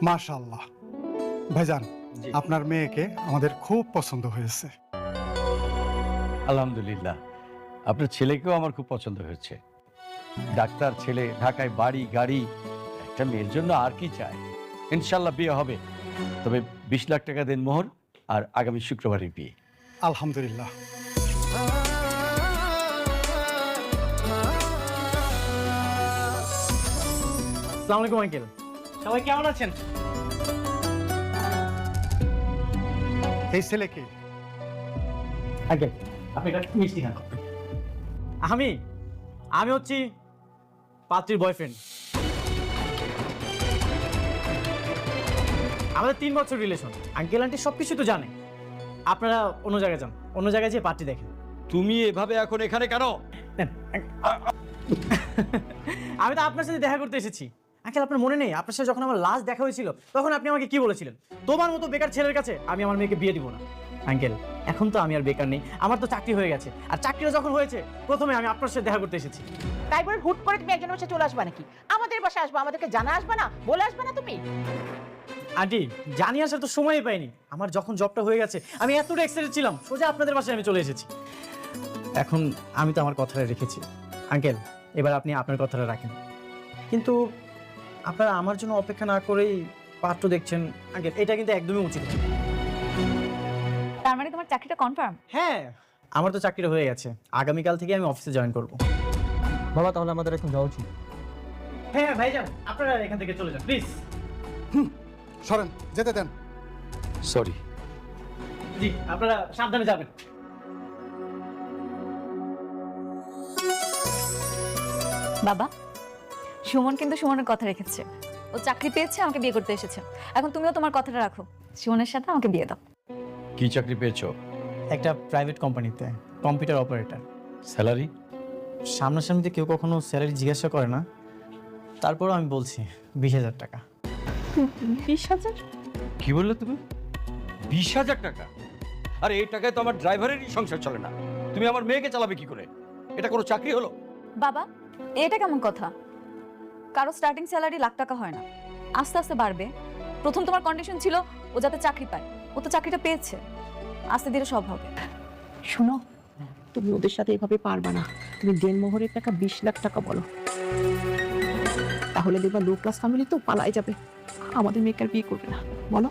মাশাআল্লাহ ভাইজান, আপনার মেয়েকে আমাদের খুব পছন্দ হয়েছে। আলহামদুলিল্লাহ, আপনার ছেলেকেও আমার খুব পছন্দ হয়েছে। ডাক্তার ছেলে, ঢাকায় বাড়ি গাড়ি, একটা মেয়ের জন্য আর কি চায়। ইনশাল্লাহ বিয়ে হবে, তবে 20 লাখ টাকা দেন মোহর, আর আগামী শুক্রবারই বিয়ে। আলহামদুলিল্লাহ। আসসালামু আলাইকুম আঙ্কেল, সবাই কেমন আছেন? এই ছেলেকে আঙ্কেল আপনি একটা মিষ্টি খান। আমি হচ্ছি পাত্রীর বয়ফ্রেন্ড। আমাদের 3 বছর রিলেশন। আঙ্কেল আন্টি সবকিছু তো জানে। আপনারা অন্য জায়গায় যান, অন্য জায়গায় যেয়ে পার্টি দেখেন। তুমি এভাবে এখন এখানে কেন? আমি তো আপনার সাথে দেখা করতে এসেছি। আঙ্কেল আপনার মনে নেই আপনার সাথে যখন আমার লাস্ট দেখা হয়েছিল তখন আপনি আমাকে কি বলেছিলেন? তোমার মতো বেকার ছেলের কাছে আমি আমার মেয়েকে বিয়ে দিব না। আঙ্কেল এখন তো আমি আর বেকার নেই, আমার তো চাকরি হয়ে গেছে। আর চাকরিটা যখন হয়েছে প্রথমে আমি আপনার সাথে দেখা করতে এসেছি। তাই বলে হুট করে তুমি একজনের বাসায় চলে আসবা নাকি? আমাদের বাসায় আসবা, আমাদেরকে জানা আসবা না, বলে আসবা না তুমি? আন্টি জানি আসার তো সময়ই পাইনি। আমার যখন জবটা হয়ে গেছে আমি এতটা এক্সাইটেড ছিলাম, সোজা আপনাদের বাসায় আমি চলে এসেছি। এখন আমি তো আমার কথাটা রেখেছি। আঙ্কেল এবার আপনি আপনার কথাটা রাখেন। কিন্তু আপনারা আমার জন্য অপেক্ষা না করেই পাত্র দেখছেন, আঙ্কেল এটা কিন্তু একদমই উচিত না। তার মানে তোমার চাকরিটা কনফার্ম? হ্যাঁ আমার তো চাকরিটা হয়ে গেছে, আগামীকাল থেকে আমি অফিসে জয়েন করব। বাবা তাহলে আমাদের এখন যাওয়া উচিত। হ্যাঁ ভাইজান আপনারা এখান থেকে চলে যান প্লিজ। সরেন, যেতে দেন। সরি। জি আপনারা সাবধানে যাবেন। বাবা, সুমন কিন্তু সুমনের কথা রেখেছে। ও চাকরি পেয়েছে, আমাকে বিয়ে করতে এসেছে। এখন তুমিও তোমার কথাটা রাখো, সুমনের সাথে আমাকে বিয়ে দাও। কি চাকরি পেয়েছো? একটা প্রাইভেট কোম্পানিতে কম্পিউটার অপারেটর। স্যালারি? সামনাসামনিতে কেউ কখনো স্যালারি জিজ্ঞাসা করে না, তারপরও আমি বলছি 20,000 টাকা। 20,000? কি বললে তুমি? 20,000 টাকা? আরে এই টাকায় তো আমার ড্রাইভারেরই সংসার চলে না, তুমি আমার মেয়েকে চালাবে কি করে? এটা কোনো চাকরি হলো? বাবা এটা কেমন কথা? কারো স্টার্টিং স্যালারি লাখ টাকা হয় না, আস্তে আস্তে বাড়বে। প্রথম তোমার কন্ডিশন ছিল ও যাতে চাকরি পায়, ও তো চাকরিটা পেয়েছে, আস্তে ধীরে সব হবে। শোনো, তুমি ওদের সাথে এভাবে পারবা না। তুমি দেনমোহরের টাকা 20 লাখ টাকা বলো, তাহলে দেখবা লো ক্লাস ফ্যামিলি তো পালাই যাবে, আমাদের মেয়েকে আর বিয়ে করবে না। বলো।